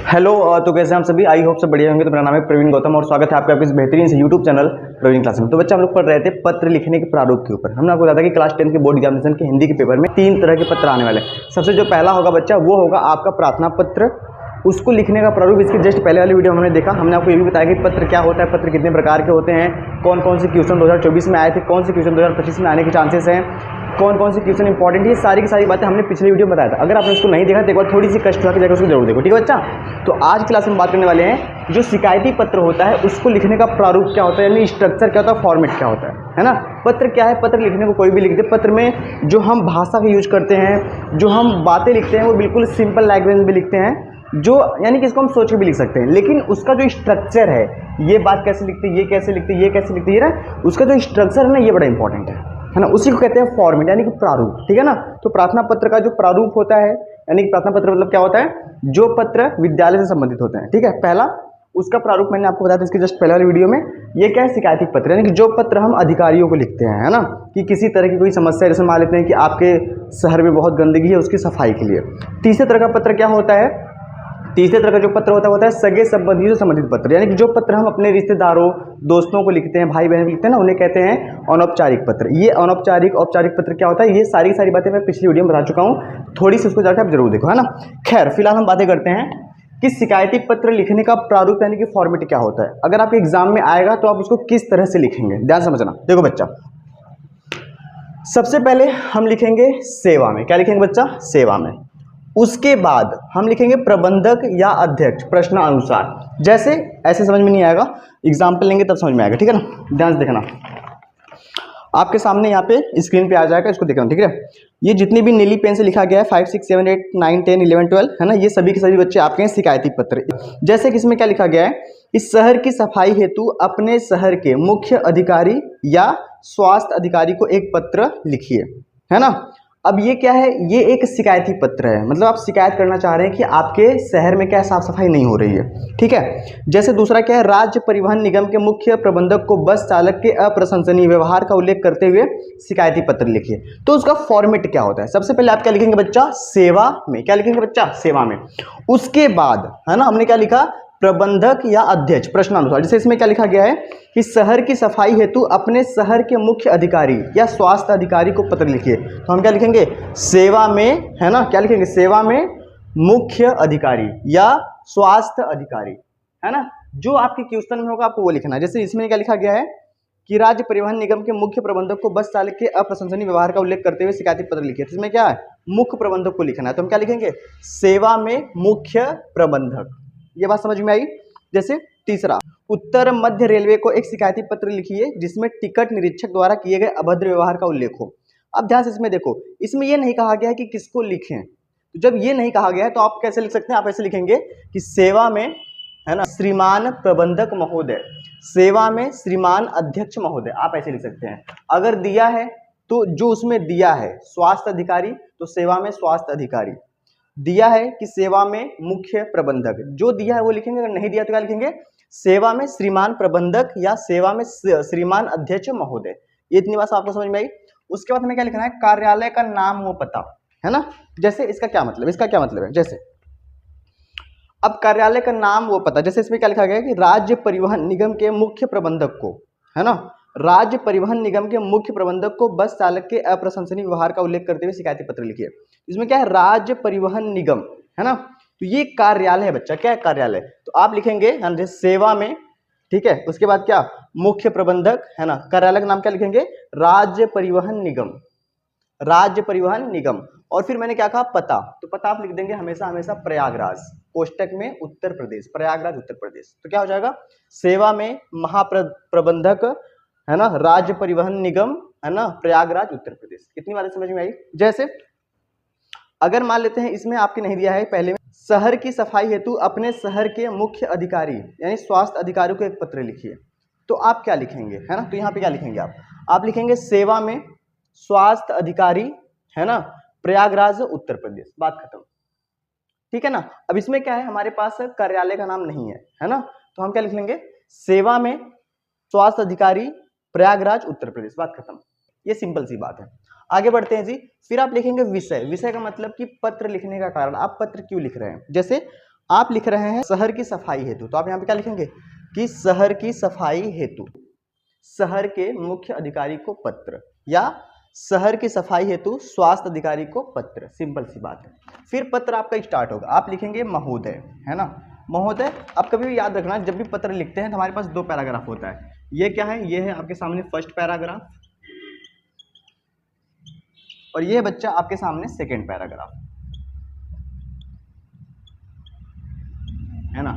Hello. तो कैसे हम सभी, आई होप सब बढ़िया होंगे। तो मेरा नाम है प्रवीण गौतम और स्वागत है आपका इस बेहतरीन से यूट्यूब चैनल प्रवीण क्लास में। तो बच्चे हम लोग पढ़ रहे थे पत्र लिखने के प्रारूप के ऊपर। हमने आपको बताया कि क्लास 10 के बोर्ड एग्जामिनेशन के हिंदी के पेपर में 3 तरह के पत्र आने वाले हैं। सबसे जो पहला होगा बच्चा वो होगा आपका प्रार्थना पत्र। उसको लिखने का प्रारूप इसके जस्ट पहले वाली वीडियो हमने देखा। हमने आपको ये भी बताया कि पत्र क्या होता है, पत्र कितने प्रकार के होते हैं, कौन कौन से क्वेश्चन 2024 में आए थे, कौन से क्वेश्चन 2025 में आने के चांसेस हैं, कौन कौन से क्वेश्चन इंपॉर्टेंट है। ये सारी की सारी बातें हमने पिछले वीडियो में बताया था। अगर आपने उसको नहीं देखा तो एक बार थोड़ी सी कष्ट लगा के उसको जरूर देखो, ठीक है बच्चा। तो आज क्लास में बात करने वाले हैं जो शिकायती पत्र होता है उसको लिखने का प्रारूप क्या होता है, यानी स्ट्रक्चर क्या होता है, फॉर्मेट क्या होता है ना। पत्र क्या है, पत्र लिखने को कोई भी लिख दे। पत्र में जो हम भाषा का यूज करते हैं, जो हम बातें लिखते हैं वो बिल्कुल सिंपल लैंग्वेज में लिखते हैं, जो यानी कि इसको हम सोच के भी लिख सकते हैं। लेकिन उसका जो स्ट्रक्चर है, ये बात कैसे लिखते हैं, ये कैसे लिखते हैं, ये कैसे लिखते हैं ना, उसका जो स्ट्रक्चर है ना ये बड़ा इंपॉर्टेंट है ना। उसी को कहते हैं फॉर्मेट यानी कि प्रारूप, ठीक है ना। तो प्रार्थना पत्र का जो प्रारूप होता है, यानी कि प्रार्थना पत्र मतलब क्या होता है, जो पत्र विद्यालय से संबंधित होते हैं, ठीक है। पहला उसका प्रारूप मैंने आपको बताया था इसके जस्ट पहले वाली वीडियो में। ये क्या है, शिकायती पत्र, यानी कि जो पत्र हम अधिकारियों को लिखते हैं, है ना, कि किसी तरह की कोई समस्या, जैसे मान लेते हैं कि आपके शहर में बहुत गंदगी है, उसकी सफाई के लिए। तीसरे तरह का पत्र क्या होता है, तीसरे तरह का जो पत्र होता है सगे संबंधियों से संबंधित पत्र, यानी कि जो पत्र हम अपने रिश्तेदारों दोस्तों को लिखते हैं, भाई बहन को लिखते हैं ना, उन्हें कहते हैं अनौपचारिक पत्र। ये अनौपचारिक औपचारिक पत्र क्या होता है, ये सारी सारी बातें मैं पिछली वीडियो में बता चुका हूँ, थोड़ी सी उसको जाकर आप जरूर देखो, है ना। खैर फिलहाल हम बातें करते हैं कि शिकायती पत्र लिखने का प्रारूप यानी कि फॉर्मेट क्या होता है। अगर आपके एग्जाम में आएगा तो आप उसको किस तरह से लिखेंगे, ध्यान समझना। देखो बच्चा, सबसे पहले हम लिखेंगे सेवा में। क्या लिखेंगे बच्चा, सेवा में। उसके बाद हम लिखेंगे प्रबंधक या अध्यक्ष प्रश्नानुसार। जैसे ऐसे समझ में नहीं आएगा, एग्जाम्पल लेंगे तब समझ में आएगा, ठीक है ना। ध्यान से देखना, आपके सामने यहाँ पे स्क्रीन पे आ जाएगा, इसको देखना, ठीक है। ये जितनी भी नीली पेन से लिखा गया है 5, 6, 7, 8, 9, 10, 11, 12 है ना, ये सभी के सभी बच्चे आपके हैं शिकायती पत्र। जैसे कि इसमें क्या लिखा गया है, इस शहर की सफाई हेतु अपने शहर के मुख्य अधिकारी या स्वास्थ्य अधिकारी को एक पत्र लिखिए, है ना। अब ये क्या है, ये एक शिकायती पत्र है, मतलब आप शिकायत करना चाह रहे हैं कि आपके शहर में क्या साफ सफाई नहीं हो रही है, ठीक है। जैसे दूसरा क्या है, राज्य परिवहन निगम के मुख्य प्रबंधक को बस चालक के अप्रशंसनीय व्यवहार का उल्लेख करते हुए शिकायती पत्र लिखिए। तो उसका फॉर्मेट क्या होता है, सबसे पहले आप क्या लिखेंगे बच्चा, सेवा में। क्या लिखेंगे बच्चा, सेवा में। उसके बाद है ना, हमने क्या लिखा, प्रबंधक या अध्यक्ष प्रश्नानुसार। जैसे इसमें क्या लिखा गया है कि शहर की सफाई हेतु अपने शहर के मुख्य अधिकारी या स्वास्थ्य अधिकारी को पत्र लिखिए। तो हम क्या लिखेंगे, सेवा में, है ना, क्या लिखेंगे, सेवा में मुख्य अधिकारी या स्वास्थ्य अधिकारी, है ना। जो आपके क्वेश्चन में होगा आपको वो लिखना है। जैसे इसमें क्या लिखा गया है कि राज्य परिवहन निगम के मुख्य प्रबंधक को बस चालक के अप्रशंसनीय व्यवहार का उल्लेख करते हुए शिकायती पत्र लिखिए। तो इसमें क्या है, मुख्य प्रबंधक को लिखना है। तो हम क्या लिखेंगे, सेवा में मुख्य प्रबंधक। ये बात समझ में आई। जैसे तीसरा, उत्तर मध्य रेलवे को एक शिकायती पत्र लिखिए जिसमें टिकट निरीक्षक द्वारा किए गए अभद्र व्यवहार का उल्लेख हो। अब ध्यान से इसमें देखो, इसमें यह नहीं कहा गया है कि किसको लिखें। तो जब ये नहीं कहा गया है तो आप कैसे लिख सकते हैं, आप ऐसे लिखेंगे कि सेवा में, है ना, श्रीमान प्रबंधक महोदय, सेवा में श्रीमान अध्यक्ष महोदय, आप ऐसे लिख सकते हैं। अगर दिया है तो जो उसमें दिया है स्वास्थ्य अधिकारी, तो सेवा में स्वास्थ्य अधिकारी। दिया है कि सेवा में मुख्य प्रबंधक, जो दिया है वो लिखेंगे। अगर नहीं दिया तो क्या लिखेंगे, सेवा में श्रीमान प्रबंधक या सेवा में श्रीमान अध्यक्ष महोदय। ये इतनी बात आपको समझ में आई। उसके बाद हमें क्या लिखना है, कार्यालय का नाम व पता, है ना। जैसे इसका क्या मतलब, इसका क्या मतलब है, जैसे अब कार्यालय का नाम व पता, जैसे इसमें क्या लिखा गया है कि राज्य परिवहन निगम के मुख्य प्रबंधक को, है ना, राज्य परिवहन निगम के मुख्य प्रबंधक को बस चालक के अप्रशंसनीय व्यवहार का उल्लेख करते हुए शिकायती पत्र लिखिए। इसमें क्या है, राज्य परिवहन निगम, है ना। तो ये कार्यालय है बच्चा, क्या है, कार्यालय। तो आप लिखेंगे सेवा में, ठीक है। उसके बाद क्या, मुख्य प्रबंधक, है ना। कार्यालय का नाम क्या लिखेंगे, राज्य परिवहन निगम, राज्य परिवहन निगम। और फिर मैंने क्या कहा, पता। तो पता आप लिख देंगे हमेशा हमेशा प्रयागराज, कोष्टक में उत्तर प्रदेश, प्रयागराज उत्तर प्रदेश। तो क्या हो जाएगा, सेवा में महाप्रबंधक, है ना, राज्य परिवहन निगम, है ना, प्रयागराज उत्तर प्रदेश। कितनी बातें समझ में आई। जैसे अगर मान लेते हैं इसमें आपके नहीं दिया है, पहले में शहर की सफाई हेतु अपने शहर के मुख्य अधिकारी यानी स्वास्थ्य अधिकारी को एक पत्र लिखिए। तो आप क्या लिखेंगे, है ना। तो यहाँ पे क्या लिखेंगे आप लिखेंगे सेवा में स्वास्थ्य अधिकारी, है ना, प्रयागराज उत्तर प्रदेश, बात खत्म, ठीक है ना। अब इसमें क्या है, हमारे पास कार्यालय का नाम नहीं है ना। तो हम क्या लिख लेंगे, सेवा में स्वास्थ्य अधिकारी प्रयागराज उत्तर प्रदेश, बात खत्म। ये सिंपल सी बात है। आगे बढ़ते हैं जी। फिर आप लिखेंगे विषय। विषय का मतलब कि पत्र लिखने का कारण, आप पत्र क्यों लिख रहे हैं। जैसे आप लिख रहे हैं शहर की सफाई हेतु, तो आप यहाँ पे क्या लिखेंगे कि शहर की सफाई हेतु शहर के मुख्य अधिकारी को पत्र, या शहर की सफाई हेतु स्वास्थ्य अधिकारी को पत्र। सिंपल सी बात है। फिर पत्र आपका स्टार्ट होगा, आप लिखेंगे महोदय, है ना, महोदय। आप कभी भी याद रखना, जब भी पत्र लिखते हैं तो हमारे पास दो पैराग्राफ होता है। ये क्या है, ये है आपके सामने फर्स्ट पैराग्राफ, और ये है बच्चा आपके सामने सेकेंड पैराग्राफ, है ना।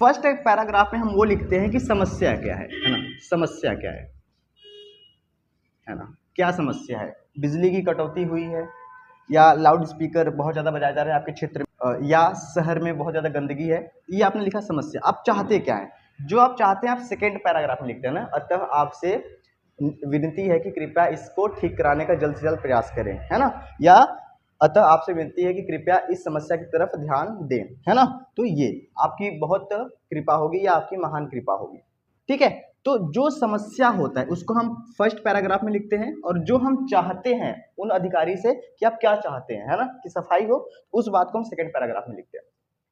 फर्स्ट एक पैराग्राफ में हम वो लिखते हैं कि समस्या क्या है ना, समस्या क्या है ना, क्या समस्या है। बिजली की कटौती हुई है, या लाउड स्पीकर बहुत ज़्यादा बजाया जा रहा है आपके क्षेत्र में, या शहर में बहुत ज़्यादा गंदगी है, ये आपने लिखा समस्या। आप चाहते क्या है, जो आप चाहते हैं आप सेकेंड पैराग्राफ में लिखते हैं ना। अतः आपसे विनती है कि कृपया इसको ठीक कराने का जल्द से जल्द प्रयास करें, है ना, या अतः आपसे विनती है कि कृपया इस समस्या की तरफ ध्यान दें, है ना। तो ये आपकी बहुत कृपा होगी या आपकी महान कृपा होगी, ठीक है। तो जो समस्या होता है उसको हम फर्स्ट पैराग्राफ में लिखते हैं, और जो हम चाहते हैं उन अधिकारी से कि आप क्या चाहते हैं, है ना, कि सफाई हो, उस बात को हम सेकंड पैराग्राफ में लिखते हैं।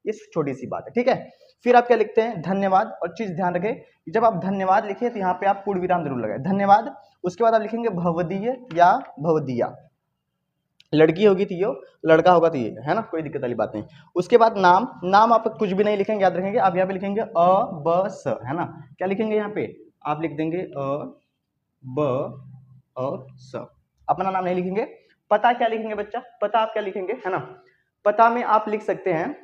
ये छोटी सी बात है, ठीक है। फिर आप क्या लिखते हैं, धन्यवाद। और चीज ध्यान रखें, जब आप धन्यवाद लिखे तो यहाँ पे आप पूर्ण विराम जरूर लगाए, धन्यवाद। उसके बाद आप लिखेंगे भवदीय या भवदिया, लड़की होगी तो ये, लड़का होगा तो ये, है ना, कोई दिक्कत वाली बात नहीं। उसके बाद नाम, नाम आप कुछ भी नहीं लिखेंगे, याद रखेंगे। आप यहाँ पे लिखेंगे अ ब स, है ना, क्या लिखेंगे यहाँ पे, आप लिख देंगे अ ब और स, अपना नाम नहीं लिखेंगे। पता क्या लिखेंगे बच्चा, पता आप क्या लिखेंगे, है ना। पता में आप लिख सकते हैं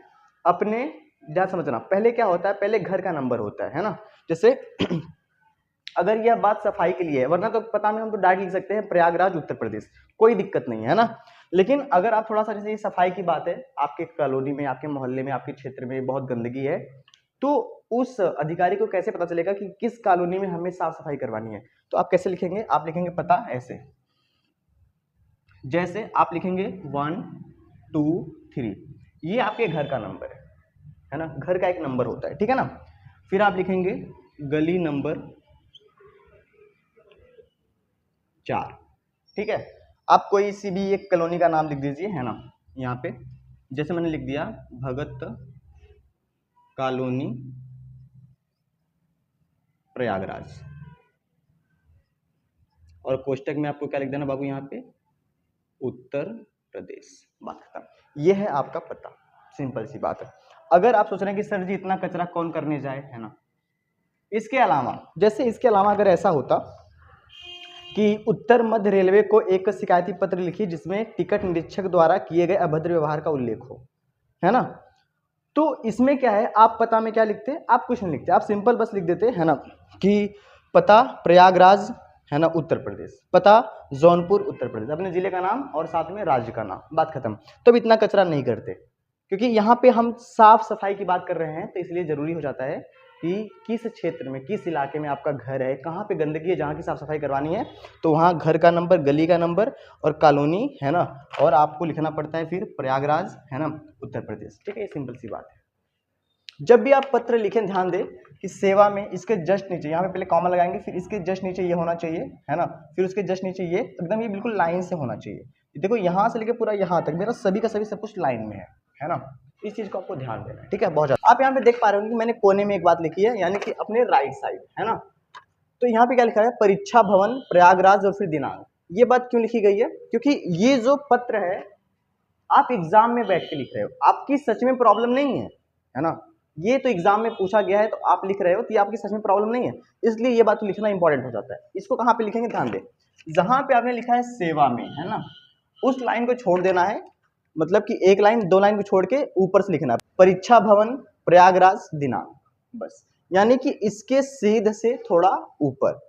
अपने, ध्यान समझना, पहले क्या होता है, पहले घर का नंबर होता है ना। जैसे अगर यह बात सफाई के लिए है, वरना तो पता में हम तो डायरेक्ट लिख सकते हैं प्रयागराज उत्तर प्रदेश, कोई दिक्कत नहीं है ना। लेकिन अगर आप थोड़ा सा, जैसे सफाई की बात है, आपके कॉलोनी में, आपके मोहल्ले में, आपके क्षेत्र में बहुत गंदगी है, तो उस अधिकारी को कैसे पता चलेगा कि किस कॉलोनी में हमें साफ सफाई करवानी है। तो आप कैसे लिखेंगे, आप लिखेंगे पता ऐसे, जैसे आप लिखेंगे 1 2 3, ये आपके घर का नंबर है ना, घर का एक नंबर होता है, ठीक है ना। फिर आप लिखेंगे गली नंबर 4, ठीक है। आप कोई सी भी एक कॉलोनी का नाम लिख दीजिए, है ना, यहाँ पे जैसे मैंने लिख दिया भगत कॉलोनी प्रयागराज, और कोष्टक में आपको क्या लिख देना बाबू, यहाँ पे उत्तर प्रदेश, बात खत्म। ये है आपका पता, सिंपल सी बात है। अगर आप सोच रहे हैं कि सर जी इतना कचरा कौन करने जाए, है ना, इसके अलावा, जैसे इसके अलावा अगर ऐसा होता कि उत्तर मध्य रेलवे को एक शिकायती पत्र लिखी जिसमें टिकट निरीक्षक द्वारा किए गए अभद्र व्यवहार का उल्लेख हो, है ना, तो इसमें क्या है, आप पता में क्या लिखते हैं, आप कुछ नहीं लिखते, आप सिंपल बस लिख देते, है ना, कि पता प्रयागराज, है ना, उत्तर प्रदेश, पता जौनपुर उत्तर प्रदेश, अपने जिले का नाम और साथ में राज्य का नाम, बात खत्म। तब इतना कचरा नहीं करते, क्योंकि यहाँ पे हम साफ सफाई की बात कर रहे हैं, तो इसलिए जरूरी हो जाता है कि किस क्षेत्र में, किस इलाके में आपका घर है, कहाँ पे गंदगी है, जहाँ की साफ सफाई करवानी है, तो वहाँ घर का नंबर, गली का नंबर और कॉलोनी, है ना, और आपको लिखना पड़ता है फिर प्रयागराज, है ना, उत्तर प्रदेश, ठीक है। ये सिंपल सी बात है। जब भी आप पत्र लिखें ध्यान दें कि सेवा में, इसके जस्ट नीचे, यहाँ पे पहले कॉमा लगाएंगे, फिर इसके जस्ट नीचे ये होना चाहिए, है ना, फिर उसके जस्ट नीचे ये, एकदम ये बिल्कुल लाइन से होना चाहिए। देखो यहाँ से लेके पूरा यहाँ तक मेरा सभी का सभी सब कुछ लाइन में है ना। इस चीज को आपको ध्यान देना है, ठीक है, बहुत ज्यादा। आप यहाँ पे देख पा रहे हो कि मैंने कोने में एक बात लिखी है, यानी कि अपने राइट साइड, है ना। तो यहाँ पे क्या लिखा है, परीक्षा भवन प्रयागराज और फिर दिनांक। ये बात क्यों लिखी गई है, क्योंकि ये जो पत्र है आप एग्जाम में बैठ के लिख रहे हो, आपकी सच में प्रॉब्लम नहीं है ना। ये तो एग्जाम में पूछा गया है तो आप लिख रहे हो, तो ये आपकी सच में प्रॉब्लम नहीं है, इसलिए ये बात तो लिखना इंपॉर्टेंट हो जाता है। इसको कहाँ पे लिखेंगे, ध्यान दे, जहां पे आपने लिखा है सेवा में, है ना, उस लाइन को छोड़ देना है, मतलब कि एक लाइन, दो लाइन को छोड़ के ऊपर से लिखना है परीक्षा भवन प्रयागराज दिनांक, बस, यानी कि इसके सीधे से थोड़ा ऊपर।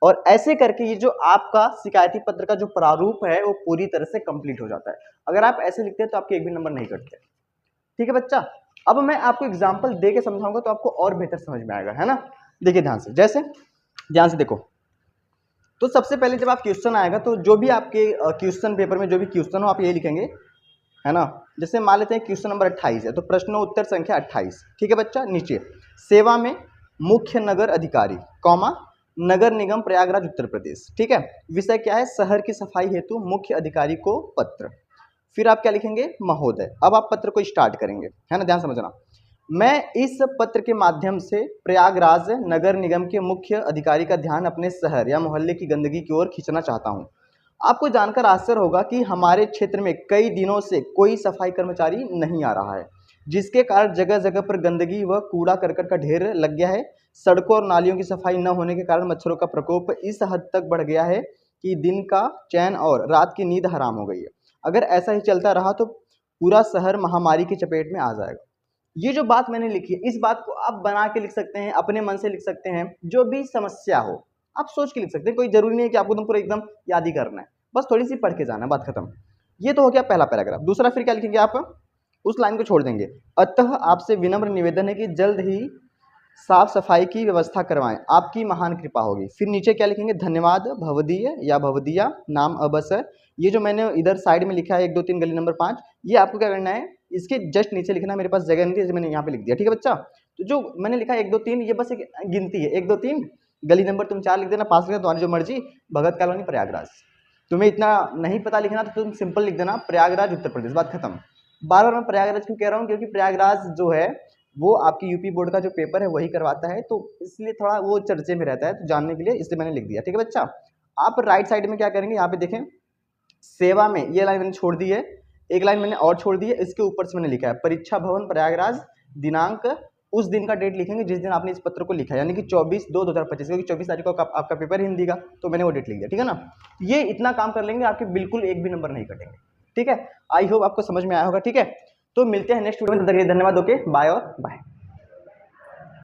और ऐसे करके ये जो आपका शिकायती पत्र का जो प्रारूप है वो पूरी तरह से कंप्लीट हो जाता है। अगर आप ऐसे लिखते हैं तो आपके एक भी नंबर नहीं कटते, ठीक है बच्चा। अब मैं आपको एग्जांपल दे के समझाऊंगा तो आपको और बेहतर समझ में आएगा, है ना। देखिए ध्यान से, जैसे ध्यान से देखो, तो सबसे पहले जब आप क्वेश्चन आएगा तो जो भी आपके क्वेश्चन पेपर में जो भी क्वेश्चन हो आप ये लिखेंगे, है ना। जैसे मान लेते हैं क्वेश्चन नंबर 28 है, तो प्रश्नोत्तर संख्या 28, ठीक है बच्चा। नीचे सेवा में मुख्य नगर अधिकारी, कॉमा, नगर निगम प्रयागराज उत्तर प्रदेश, ठीक है। विषय क्या है, शहर की सफाई हेतु मुख्य अधिकारी को पत्र। फिर आप क्या लिखेंगे, महोदय। अब आप पत्र को स्टार्ट करेंगे, है ना, ध्यान समझना। मैं इस पत्र के माध्यम से प्रयागराज नगर निगम के मुख्य अधिकारी का ध्यान अपने शहर या मोहल्ले की गंदगी की ओर खींचना चाहता हूं। आपको जानकर आश्चर्य होगा कि हमारे क्षेत्र में कई दिनों से कोई सफाई कर्मचारी नहीं आ रहा है, जिसके कारण जगह जगह पर गंदगी व कूड़ा करकट का ढेर लग गया है। सड़कों और नालियों की सफाई न होने के कारण मच्छरों का प्रकोप इस हद तक बढ़ गया है कि दिन का चैन और रात की नींद हराम हो गई है। अगर ऐसा ही चलता रहा तो पूरा शहर महामारी की चपेट में आ जाएगा। ये जो बात मैंने लिखी है, इस बात को आप बना के लिख सकते हैं, अपने मन से लिख सकते हैं, जो भी समस्या हो आप सोच के लिख सकते हैं। कोई जरूरी नहीं है कि आपको तुम पूरा एकदम याद ही करना है, बस थोड़ी सी पढ़ के जाना, बात खत्म। ये तो हो गया पहला पैराग्राफ। दूसरा फिर क्या लिखेंगे आप, उस लाइन को छोड़ देंगे। अतः आपसे विनम्र निवेदन है कि जल्द ही साफ सफाई की व्यवस्था करवाएं, आपकी महान कृपा होगी। फिर नीचे क्या लिखेंगे, धन्यवाद भवदीय या भवदिया नाम अवसर। ये जो मैंने इधर साइड में लिखा है 1 2 3 गली नंबर 5, ये आपको क्या करना है, इसके जस्ट नीचे लिखना है। मेरे पास जगह नहीं थी, मैंने यहाँ पे लिख दिया, ठीक है बच्चा। तो जो मैंने लिखा 1 2 3, ये बस एक गिनती है, 1 2 3 गली नंबर तुम 4 लिख देना, 5 लिख देना, तुम्हारी जो मर्जी, भगत कॉलोनी प्रयागराज। तुम्हें इतना नहीं पता लिखना तो तुम सिंपल लिख देना प्रयागराज उत्तर प्रदेश, बात खत्म। बार बार मैं प्रयागराज क्यों कह रहा हूँ, क्योंकि प्रयागराज जो है वो आपकी यूपी बोर्ड का जो पेपर है वही करवाता है, तो इसलिए थोड़ा वो चर्चे में रहता है, तो जानने के लिए इसलिए मैंने लिख दिया, ठीक है बच्चा। आप राइट साइड में क्या करेंगे, यहाँ पे देखें सेवा में, ये लाइन मैंने छोड़ दी है, एक लाइन मैंने और छोड़ दी है, इसके ऊपर से मैंने लिखा है परीक्षा भवन प्रयागराज, दिनांक उस दिन का डेट लिखेंगे जिस दिन आपने इस पत्र को लिखा है, यानी कि 24/2/2025, क्योंकि 24 तारीख को आपका पेपर हिंदी का, तो मैंने वो डेट लिख दिया, ठीक है ना। ये इतना काम कर लेंगे, आपके बिल्कुल एक भी नंबर नहीं कटेंगे, ठीक है। आई होप आपको समझ में आया होगा, ठीक है। तो मिलते हैं नेक्स्ट वीडियो में, तब तक के लिए धन्यवाद, ओके बाय और बाय।